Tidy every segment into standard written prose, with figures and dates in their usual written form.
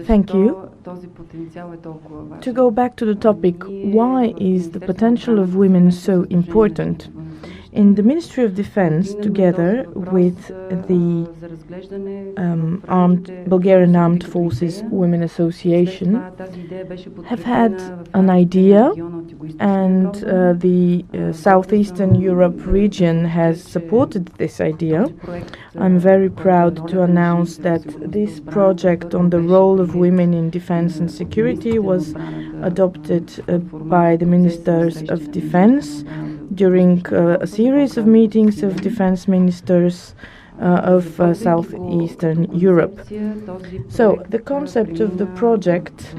Thank you. To go back to the topic, why is the potential of women so important? In the Ministry of Defense, together with the Bulgarian Armed Forces Women Association, have had an idea, and the Southeastern Europe region has supported this idea. I'm very proud to announce that this project on the role of women in defense and security was adopted by the Ministers of Defense during a series of meetings of defense ministers of Southeastern Europe. So, the concept of the project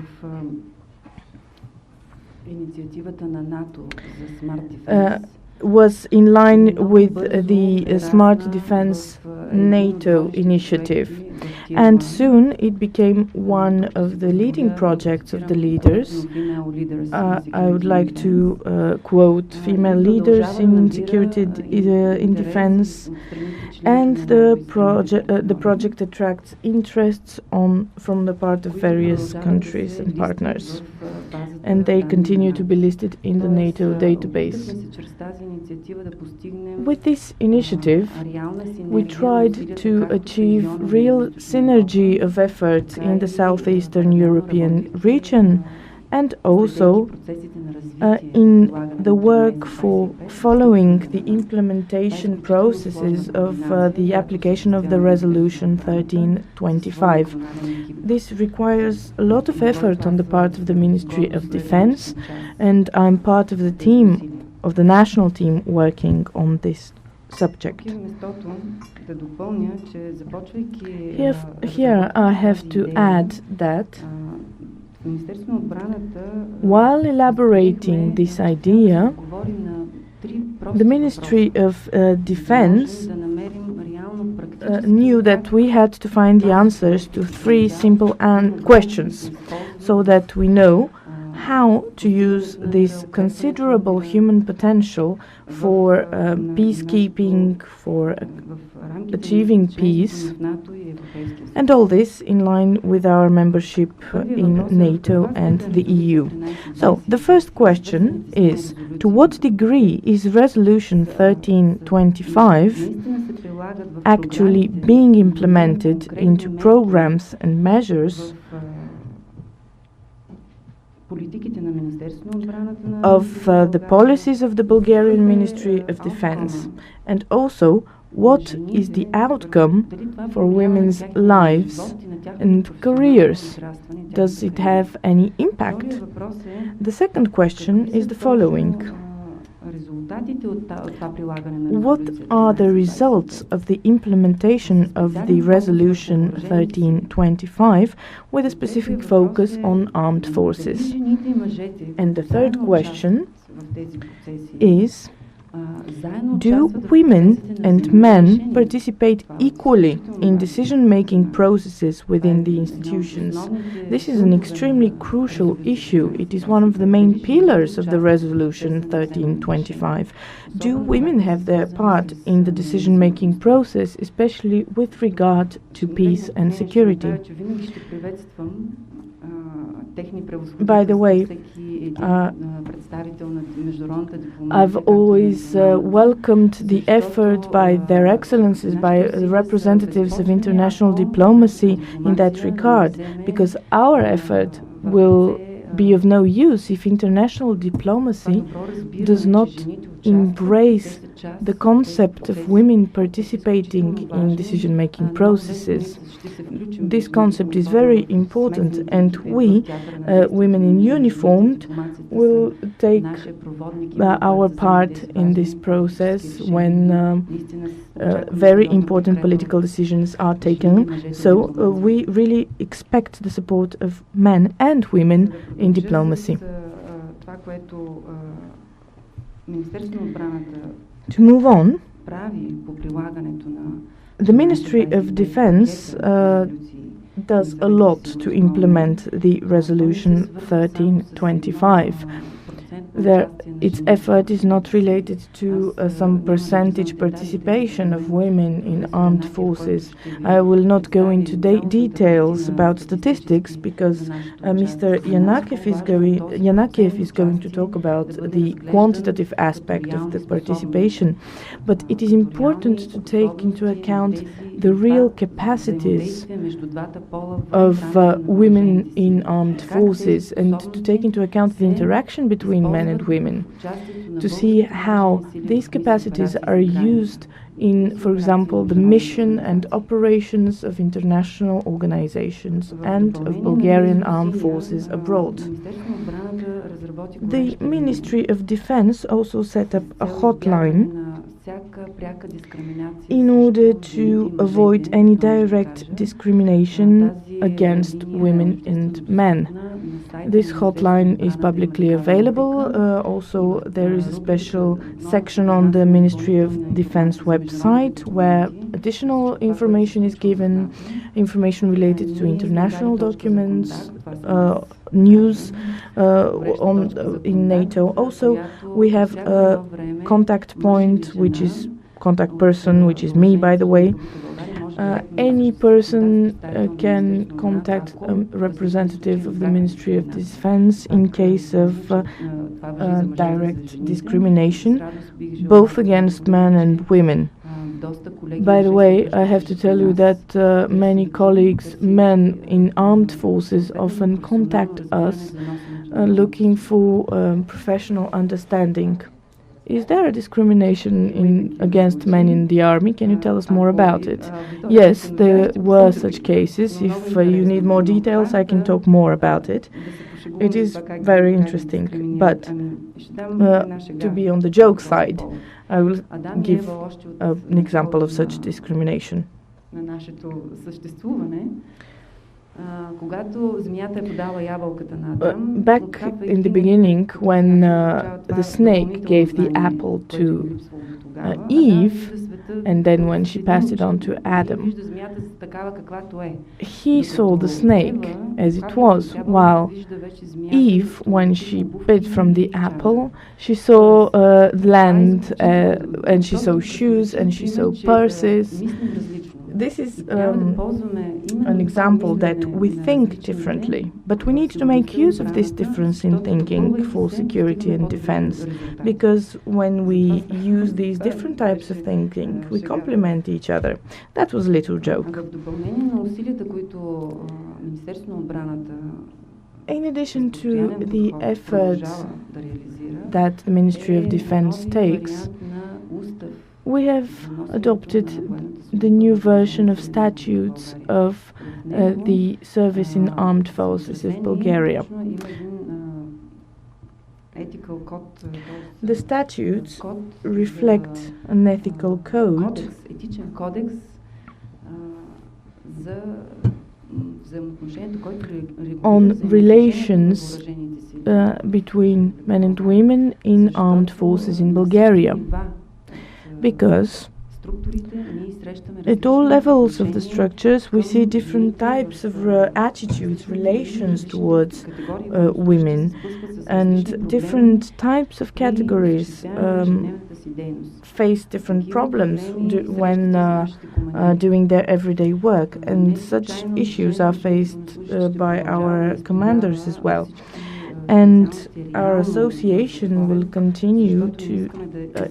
was in line with the Smart Defense NATO initiative, and soon it became one of the leading projects of the leaders. I would like to quote female leaders in security, in defense, and the project attracts interests from the part of various countries and partners, and they continue to be listed in the NATO database. With this initiative, we tried to achieve real synergy of effort in the Southeastern European region, and also in the work for following the implementation processes of the application of the Resolution 1325. This requires a lot of effort on the part of the Ministry of Defense, and I'm part of the team, of the national team working on this subject. Here I have to add that while elaborating this idea, the Ministry of Defense knew that we had to find the answers to three simple questions, so that we know how to use this considerable human potential for peacekeeping, for achieving peace, and all this in line with our membership in NATO and the EU. So, the first question is, to what degree is Resolution 1325 actually being implemented into programs and measures of the policies of the Bulgarian Ministry of Defense, and also what is the outcome for women's lives and careers? Does it have any impact? The second question is the following: what are the results of the implementation of the Resolution 1325 with a specific focus on armed forces? And the third question is, do women and men participate equally in decision-making processes within the institutions? This is an extremely crucial issue. It is one of the main pillars of the Resolution 1325. Do women have their part in the decision-making process, especially with regard to peace and security? By the way, I've always welcomed the effort by their excellencies, by the representatives of international diplomacy in that regard, because our effort will be of no use if international diplomacy does not embrace the concept of women participating in decision-making processes. This concept is very important, and we, women in uniform, will take our part in this process when very important political decisions are taken. So we really expect the support of men and women in diplomacy. To move on, the Ministry of Defense does a lot to implement the Resolution 1325. its effort is not related to some percentage participation of women in armed forces. I will not go into details about statistics because Mr. Yanakiev is going to talk about the quantitative aspect of the participation. But it is important to take into account the real capacities of women in armed forces and to take into account the interaction between men and women, to see how these capacities are used in, for example, the mission and operations of international organizations and of Bulgarian armed forces abroad. The Ministry of Defense also set up a hotline in order to avoid any direct discrimination against women and men. This hotline is publicly available. Also, there is a special section on the Ministry of Defense website where additional information is given, information related to international documents, news in NATO. Also, we have a contact point, which is contact person, which is me, by the way. Any person can contact a representative of the Ministry of Defense in case of direct discrimination, both against men and women. By the way, I have to tell you that many colleagues, men in armed forces, often contact us looking for professional understanding. Is there a discrimination against men in the army? Can you tell us more about it? Yes, there were such cases. If you need more details, I can talk more about it. It is very interesting. But to be on the joke side, I will give an example of such discrimination. Back in the beginning, when the snake gave the apple to Eve, and then when she passed it on to Adam, he saw the snake as it was, while Eve, when she bit from the apple, she saw land, and she saw shoes, and she saw purses. This is an example that we think differently, but we need to make use of this difference in thinking for security and defense, because when we use these different types of thinking, we complement each other. That was a little joke. In addition to the efforts that the Ministry of Defense takes, we have adopted the new version of statutes of the service in armed forces of Bulgaria. The statutes reflect an ethical code on relations between men and women in armed forces in Bulgaria, because at all levels of the structures we see different types of attitudes, relations towards women, and different types of categories face different problems when doing their everyday work, and such issues are faced by our commanders as well. And our association will continue to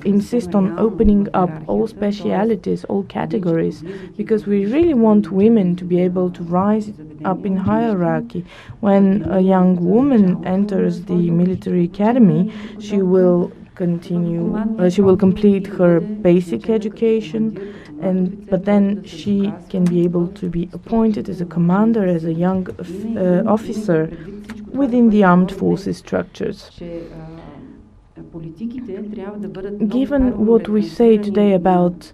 insist on opening up all specialities, all categories, because we really want women to be able to rise up in hierarchy. When a young woman enters the military academy, she will complete her basic education, but then she can be able to be appointed as a commander, as a young officer within the armed forces structures. Given what we say today about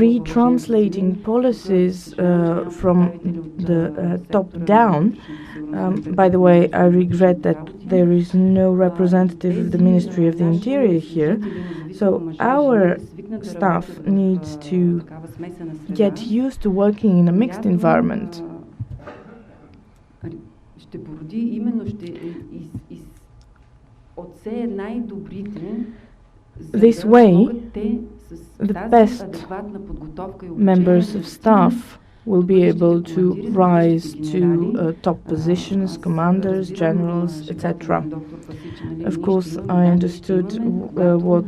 retranslating policies from the top down, by the way, I regret that there is no representative of the Ministry of the Interior here, so our staff needs to get used to working in a mixed environment. This way, the best members of staff will be able to rise to top positions, commanders, generals, etc. Of course, I understood what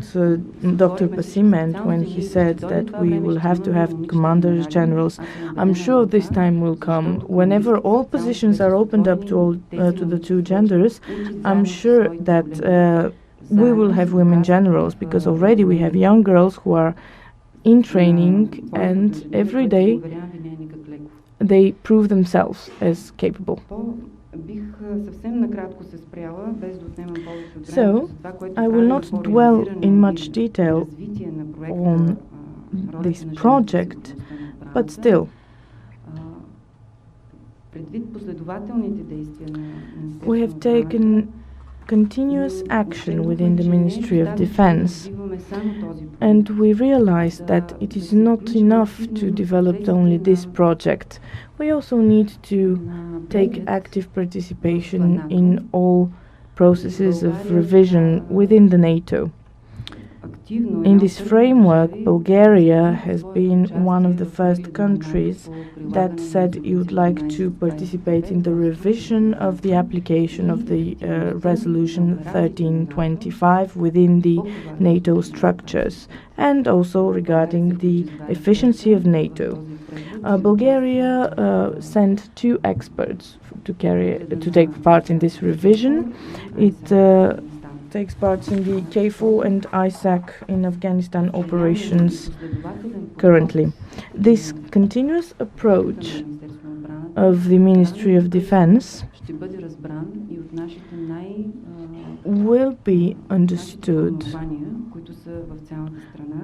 Dr. Pasi meant when he said that we will have to have commanders, generals. I'm sure this time will come. Whenever all positions are opened up to the two genders, I'm sure that we will have women generals, because already we have young girls who are in training, and every day they prove themselves as capable. So, I will not dwell in much detail on this project, but still, we have taken continuous action within the Ministry of Defense, and we realized that it is not enough to develop only this project. We also need to take active participation in all processes of revision within the NATO. In this framework, Bulgaria has been one of the first countries that said it would like to participate in the revision of the application of the Resolution 1325 within the NATO structures, and also regarding the efficiency of NATO. Bulgaria sent 2 experts to take part in this revision. It takes part in the KFOR and ISAC in Afghanistan operations currently. This continuous approach of the Ministry of Defense will be understood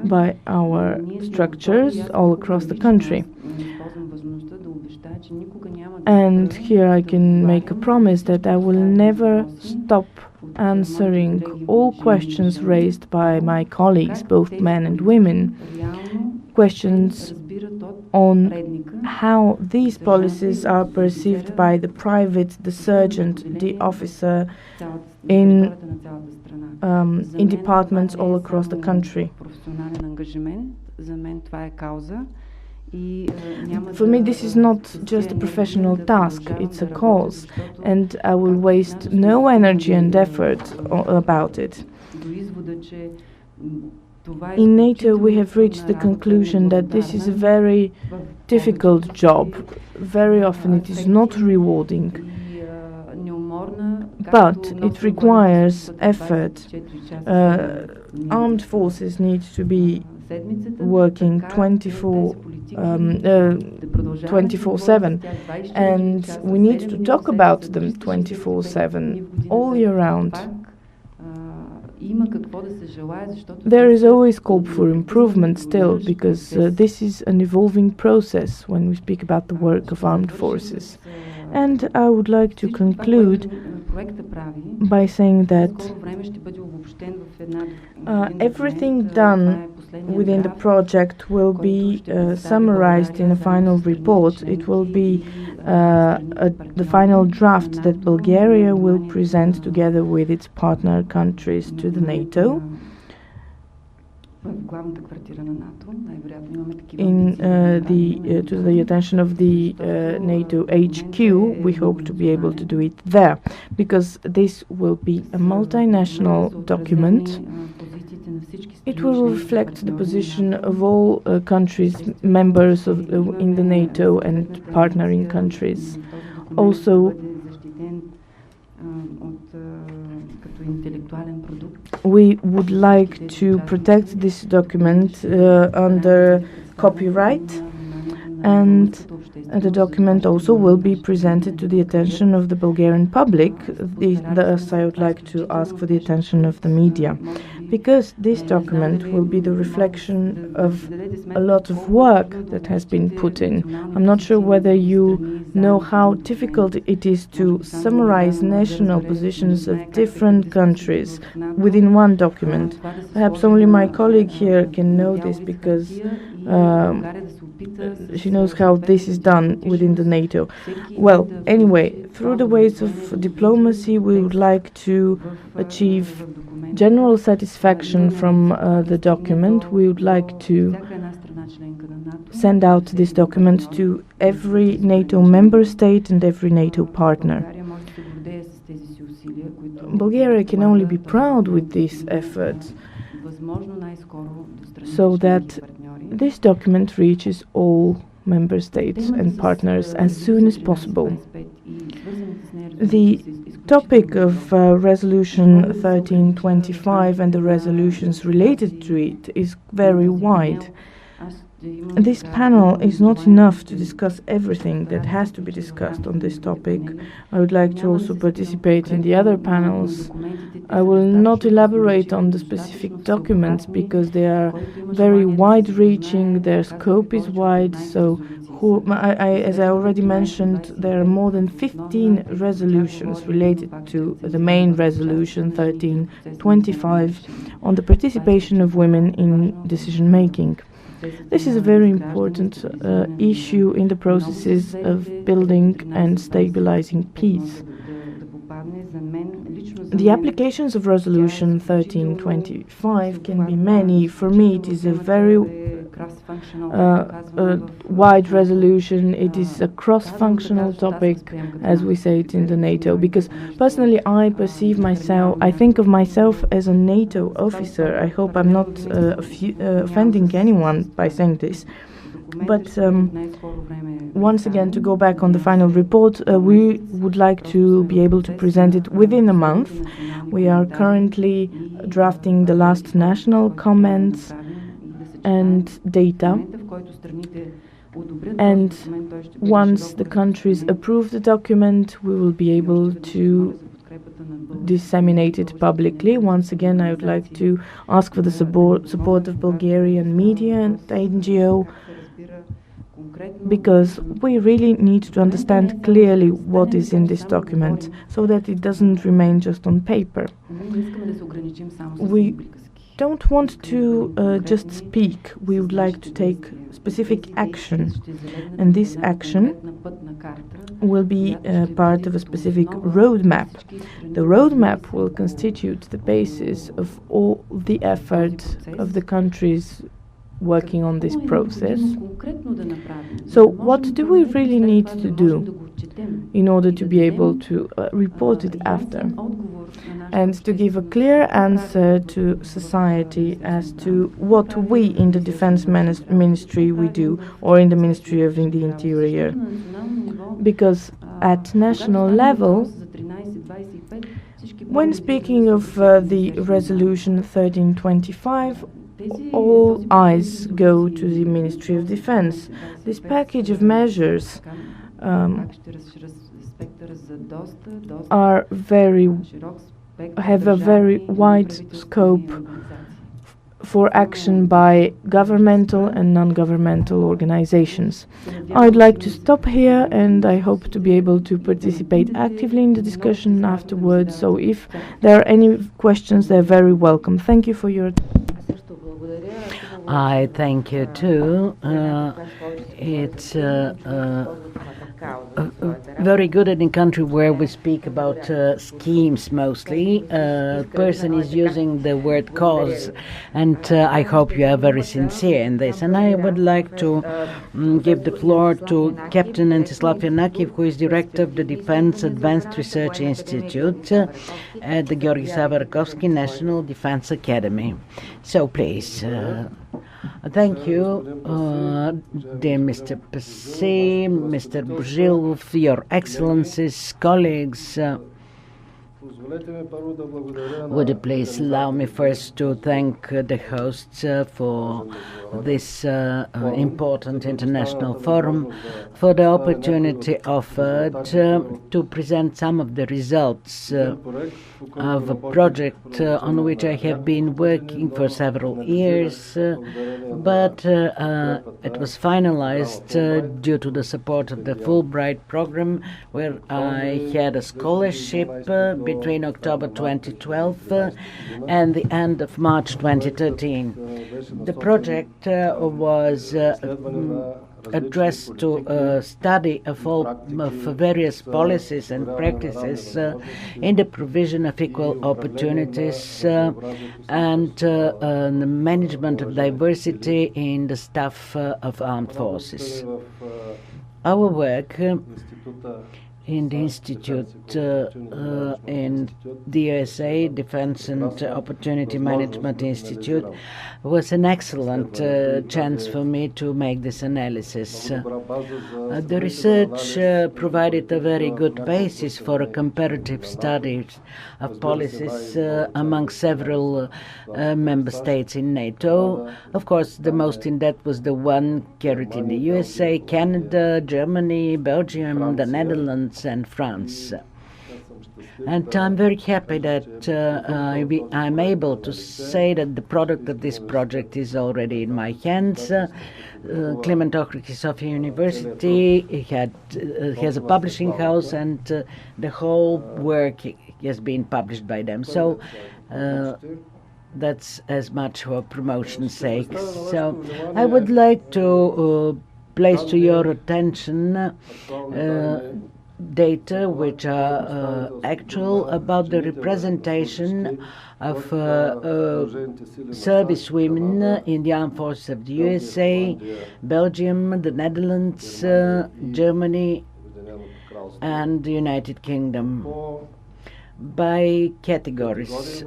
by our structures all across the country. And here I can make a promise that I will never stop answering all questions raised by my colleagues, both men and women, questions on how these policies are perceived by the private, the sergeant, the officer in departments all across the country. For me, this is not just a professional task, it's a cause, and I will waste no energy and effort about it. In NATO, we have reached the conclusion that this is a very difficult job. Very often it is not rewarding, but it requires effort. Armed forces need to be working 24/7, and we need to talk about them 24/7 all year round. There is always scope for improvement still, because this is an evolving process when we speak about the work of armed forces. And I would like to conclude by saying that everything done within the project will be summarized in a final report. It will be the final draft that Bulgaria will present together with its partner countries to the NATO. To the attention of the NATO HQ, we hope to be able to do it there, because this will be a multinational document. It will reflect the position of all countries, members in the NATO and partnering countries. Also, we would like to protect this document under copyright, and the document also will be presented to the attention of the Bulgarian public. Thus, I would like to ask for the attention of the media, because this document will be the reflection of a lot of work that has been put in. I'm not sure whether you know how difficult it is to summarize national positions of different countries within one document. Perhaps only my colleague here can know this, because She knows how this is done within the NATO. Well, anyway, through the ways of diplomacy, we would like to achieve general satisfaction from the document. We would like to send out this document to every NATO member state and every NATO partner. Bulgaria can only be proud with these efforts so that this document reaches all member states and partners as soon as possible. The topic of Resolution 1325 and the resolutions related to it is very wide. This panel is not enough to discuss everything that has to be discussed on this topic. I would like to also participate in the other panels. I will not elaborate on the specific documents because they are very wide-reaching, their scope is wide, so as I already mentioned, there are more than 15 resolutions related to the main resolution 1325 on the participation of women in decision-making. This is a very important issue in the processes of building and stabilizing peace. The applications of Resolution 1325 can be many. For me, it is a very wide resolution. It is a cross-functional topic, as we say it in the NATO, because personally I think of myself as a NATO officer. I hope I'm not offending anyone by saying this. But once again, to go back on the final report, we would like to be able to present it within a month. We are currently drafting the last national comments and data. And once the countries approve the document, we will be able to disseminate it publicly. Once again, I would like to ask for the support of Bulgarian media and NGO, because we really need to understand clearly what is in this document so that it doesn't remain just on paper. We don't want to just speak. We would like to take specific action, and this action will be part of a specific roadmap. The roadmap will constitute the basis of all the effort of the countries working on this process. So what do we really need to do in order to be able to report it after and to give a clear answer to society as to what we in the Defense Ministry we do, or in the Ministry of the Interior? Because at national level, when speaking of the Resolution 1325, all eyes go to the Ministry of Defense. This package of measures have a very wide scope for action by governmental and non-governmental organizations. I'd like to stop here, and I hope to be able to participate actively in the discussion afterwards. So if there are any questions, they're very welcome. Thank you for your attention. I thank you too. It's very good in a country where we speak about schemes mostly. Person is using the word cause, and I hope you are very sincere in this. And I would like to give the floor to Captain Entislav Yanakiv, who is director of the Defense Advanced Research Institute at the Georgi Savarakovsky National Defense Academy. So please. Thank you, dear Mr. Passé, Mr. Buzilov, Your Excellencies, colleagues. Would you please allow me first to thank the hosts for this important international forum, for the opportunity offered to present some of the results of a project on which I have been working for several years, but it was finalized due to the support of the Fulbright program, where I had a scholarship between October 2012 and the end of March 2013. The project was addressed to a study of various policies and practices in the provision of equal opportunities and the management of diversity in the staff of armed forces. Our work in the Institute in the USA, Defense and Opportunity Management Institute, was an excellent chance for me to make this analysis. The research provided a very good basis for a comparative study of policies among several member states in NATO. Of course, the most in-depth was the one carried in the USA, Canada, Germany, Belgium, the Netherlands, and France. And I'm very happy that I'm able to say that the product of this project is already in my hands. Clement Ochrici Sofia University has a publishing house, and the whole work has been published by them. So that's as much for promotion's sake. So I would like to place to your attention data which are actual about the representation of service women in the armed forces of the USA, Belgium, the Netherlands, Germany, and the United Kingdom by categories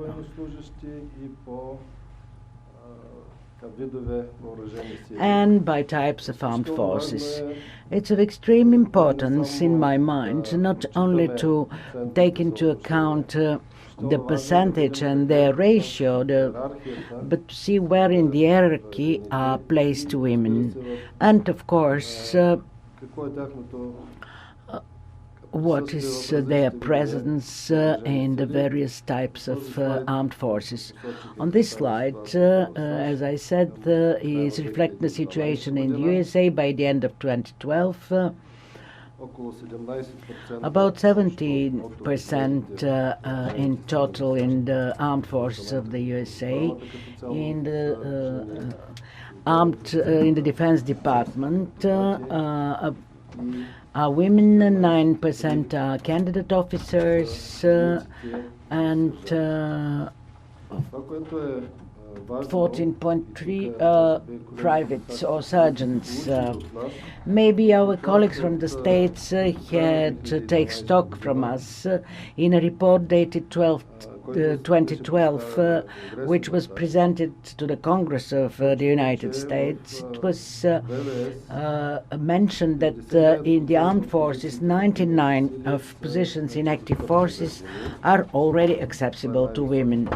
and by types of armed forces. It's of extreme importance in my mind not only to take into account the percentage and their ratio, but to see where in the hierarchy are placed women, and of course what is their presence in the various types of armed forces. On this slide, as I said, is reflecting the situation in the USA by the end of 2012. About 17% in total in the armed forces of the USA, in the in the Defense Department. Are women, 9% are candidate officers, and 14.3 privates or sergeants. Maybe our colleagues from the States had to take stock from us in a report dated 2012, which was presented to the Congress of the United States. It was mentioned that in the armed forces, 99 of positions in active forces are already accessible to women.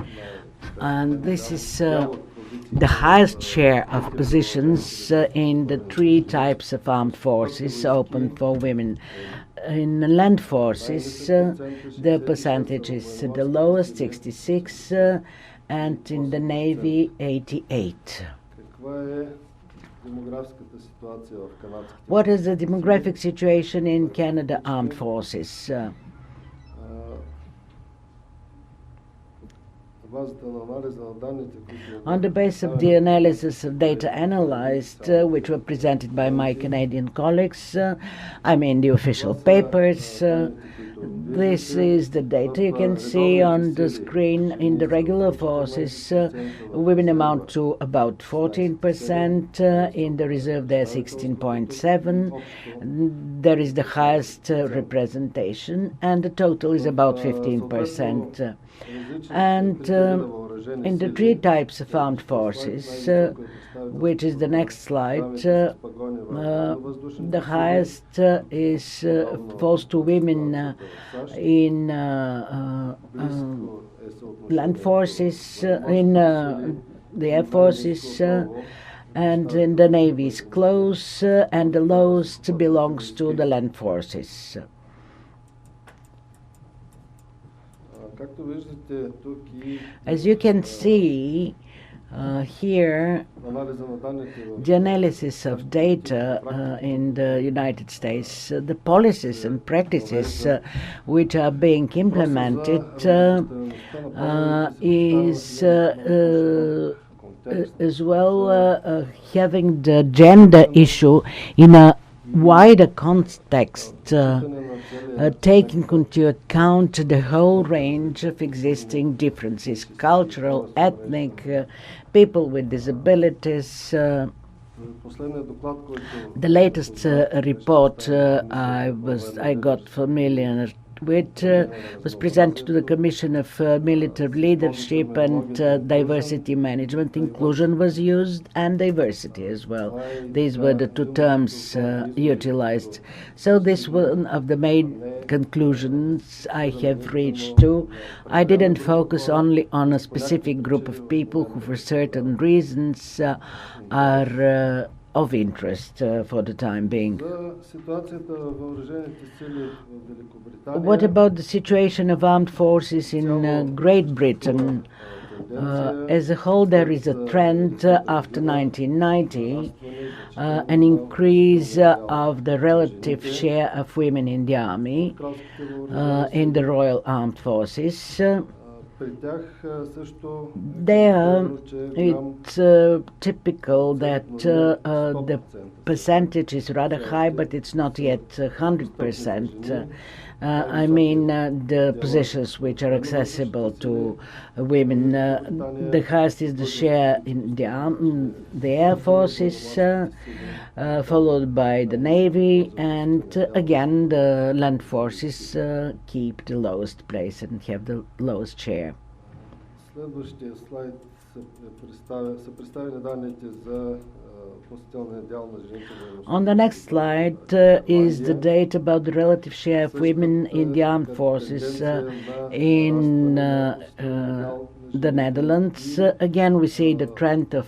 And this is the highest share of positions in the three types of armed forces open for women. In land forces, the percentage is the lowest, 66, and in the Navy, 88. What is the demographic situation in Canada Armed Forces? On the basis of the analysis of data analyzed, which were presented by my Canadian colleagues, I mean the official papers, this is the data you can see on the screen. In the regular forces, women amount to about 14%, in the reserve they're 16.7%. There is the highest representation, and the total is about 15%. And in the three types of armed forces, which is the next slide, the highest falls to women in land forces, in the air forces, and in the Navy is close, and the lowest belongs to the land forces. As you can see here, the analysis of data in the United States, the policies and practices which are being implemented is as well having the gender issue in a wider context, taking into account the whole range of existing differences, cultural, ethnic, people with disabilities. The latest report I got familiar with was presented to the Commission of Military Leadership and Diversity Management. Inclusion was used and diversity as well. These were the two terms utilized. So this was one of the main conclusions I have reached to. I didn't focus only on a specific group of people who for certain reasons are of interest for the time being. What about the situation of armed forces in Great Britain? As a whole, there is a trend after 1990, an increase of the relative share of women in the army, in the Royal Armed Forces. There, it's typical that the percentage is rather high, but it's not yet 100%. I mean, the positions which are accessible to women. The highest is the share in the Air Forces, followed by the Navy, and again the Land Forces keep the lowest place and have the lowest share. Следващия слайд са представени данните за относителния дял на жените. On the next slide is the data about the relative share of women in the armed forces in the Netherlands. Again, we see the trend of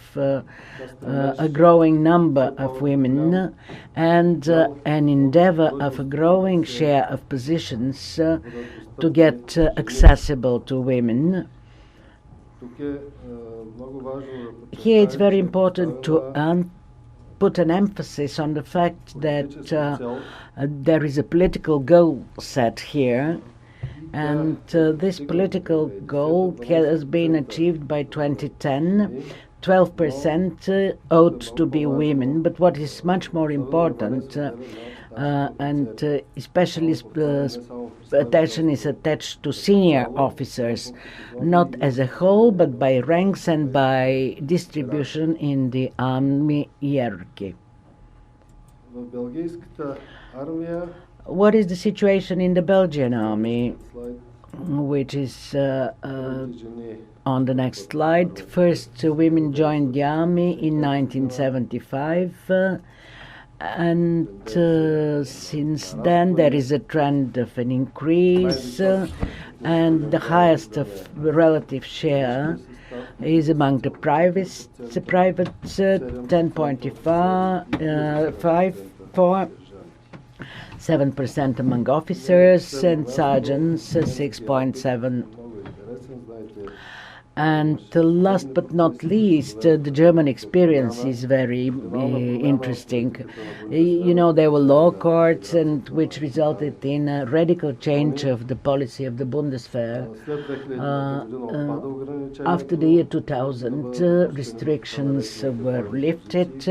a growing number of women and an endeavor of a growing share of positions to get accessible to women. Here it's very important to put an emphasis on the fact that there is a political goal set here, and this political goal has been achieved by 2010. 12% ought to be women, but what is much more important, and especially attention is attached to senior officers, not as a whole, but by ranks and by distribution in the army hierarchy. What is the situation in the Belgian army, which is on the next slide? First, women joined the army in 1975. And since then there is a trend of an increase, and the highest of relative share is among the privates, 10.54, 7% among officers, and sergeants 6.7%. And last but not least, the German experience is very interesting. You know, there were law courts, and which resulted in a radical change of the policy of the Bundeswehr. After the year 2000, restrictions were lifted,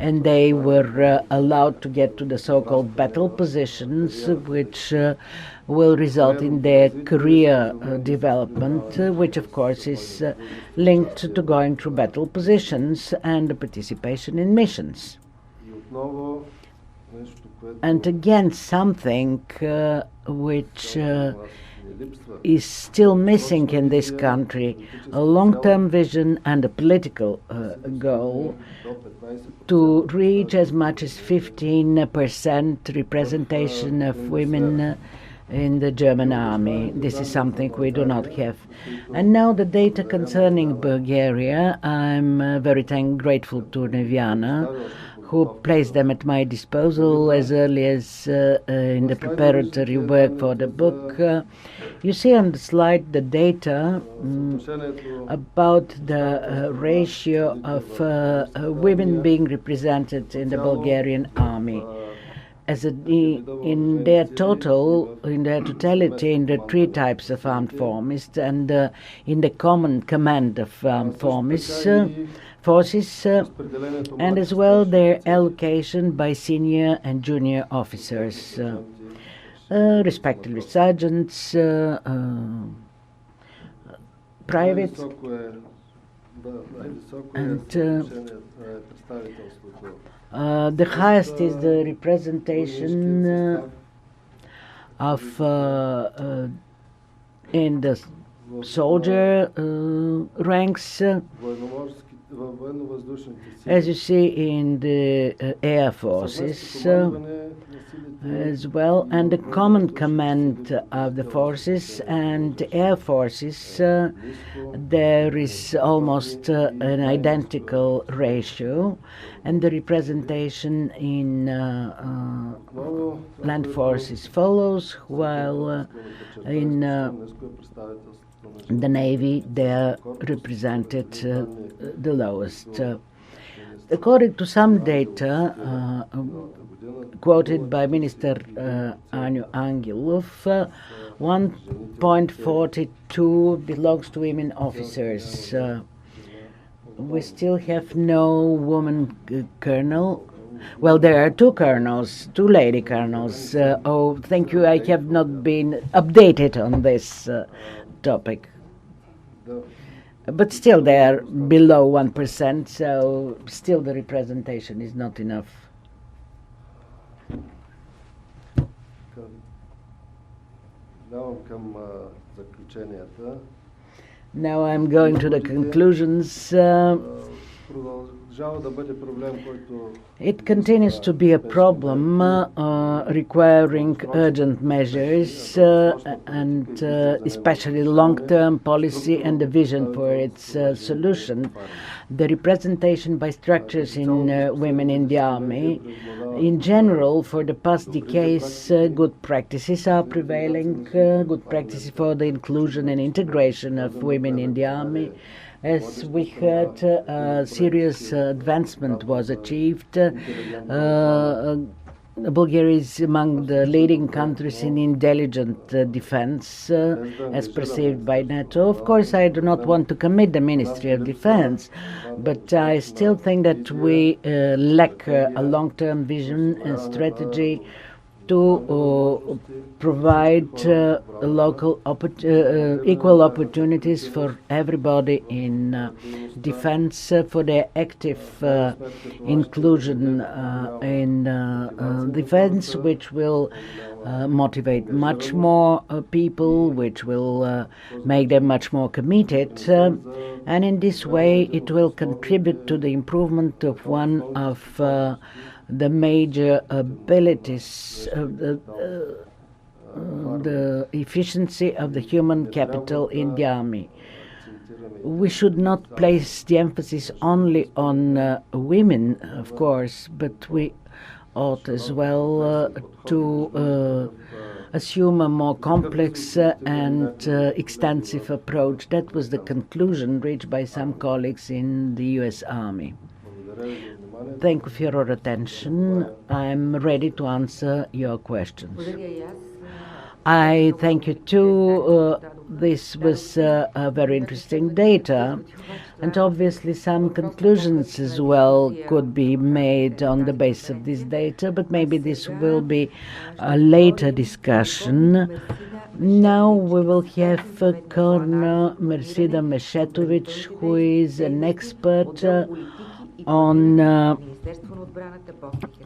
and they were allowed to get to the so-called battle positions, which will result in their career development, which of course is linked to going through battle positions and participation in missions. And again, something which is still missing in this country, a long-term vision and a political goal to reach as much as 15% representation of women in the German army. This is something we do not have. And now the data concerning Bulgaria. I'm very grateful to Neviana, who placed them at my disposal as early as in the preparatory work for the book. You see on the slide the data about the ratio of women being represented in the Bulgarian army. in their totality, in the three types of armed forces and in the common command of armed forces, and as well their allocation by senior and junior officers, respectively sergeants, private, and the highest is the representation of in the soldier ranks, as you see in the air forces as well, and the common command of the forces and the air forces. There is almost an identical ratio, and the representation in land forces follows, while in the Navy they are represented the lowest. According to some data quoted by Minister Anju Angelov, 1.42 belongs to women officers. We still have no woman colonel. Well, there are two colonels, two lady colonels. Oh, thank you. I have not been updated on this topic. But still they are below 1%, so still the representation is not enough. Now I'm going to the conclusions. It continues to be a problem requiring urgent measures and especially long-term policy and a vision for its solution. The representation by structures in women in the army. In general, for the past decades, good practices are prevailing, good practices for the inclusion and integration of women in the army. As we heard, serious advancement was achieved. Bulgaria is among the leading countries in intelligent defense, as perceived by NATO. Of course, I do not want to commit the Ministry of Defense, but I still think that we lack a long-term vision and strategy to provide local equal opportunities for everybody in defense, for their active inclusion in defense, which will motivate much more people, which will make them much more committed, and in this way it will contribute to the improvement of one of the major abilities of the efficiency of the human capital in the army. We should not place the emphasis only on women, of course, but we ought as well to assume a more complex and extensive approach. That was the conclusion reached by some colleagues in the US Army. Thank you for your attention. I'm ready to answer your questions. I thank you too. This was very interesting data, and obviously some conclusions as well could be made on the basis of this data, but maybe this will be a later discussion. Now we will have Colonel Mercida Mešetović, who is an expert on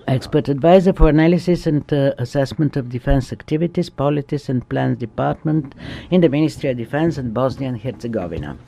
expert advisor for analysis and assessment of defense activities, policies and plans department in the Ministry of Defense in Bosnia and Herzegovina.